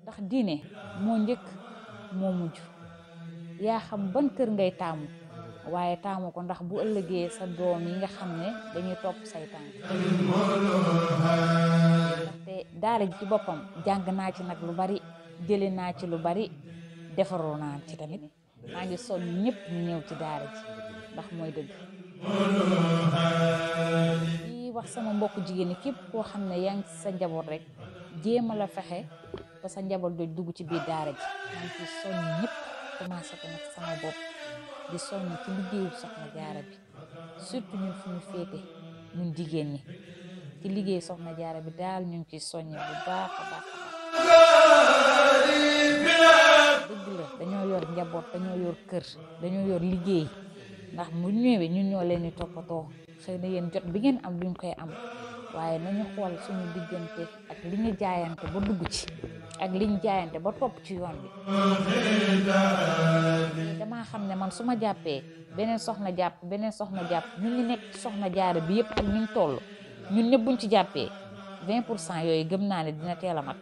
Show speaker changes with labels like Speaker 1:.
Speaker 1: ndax diine moo njëkk moo mujj yaa xam ban kër ngay taamu waaye taamu ko ndax bu ëllëgee sa doom yi nga xam ne dañuy topp say tànk ndaxte daara ji ci boppam jàng naa ci nag lu bari jële naa ci lu bari defaroo naa ci tamit maa ngi soññ ñëpp ñu ñëw ci daara ji ndax mooy dëgg di wax sama mbokk jigéen ñi képp koo xam ne yaa ngi sa njaboot rek jéema la fexe ba sa njaboot dooj dugg ci biir daara ji maa ngi ci soññ ñëpp commencé ko nag sama bopp di soññ ci liggéeyu Soxna Jaara bi surtout ñun fu ñu féete ñun jigéen ñi ci liggéey Soxna Jaara bi daal ñu ngi ciy soññe bu baax a baax dëgg la dañoo yor njaboot dañoo yor kër dañoo yor liggéey ndax mu ñëwee ñun ñoo leen di toppatoo xëy na yéen jot bi ngeen am duñ koy am waaye nañu xool suñu diggante ak li ñu jaayante ba dugg ci ak li ñu jaayante ba topp ci yoon bi damaa xam ne man su ma jàppee beneen soxna jàpp ñun ñu nekk Soxna Jaara bi yëpp ak ñu toll ñun ñëpp buñ ci jàppee 20% yooyu gëm naa ne dina teel a mat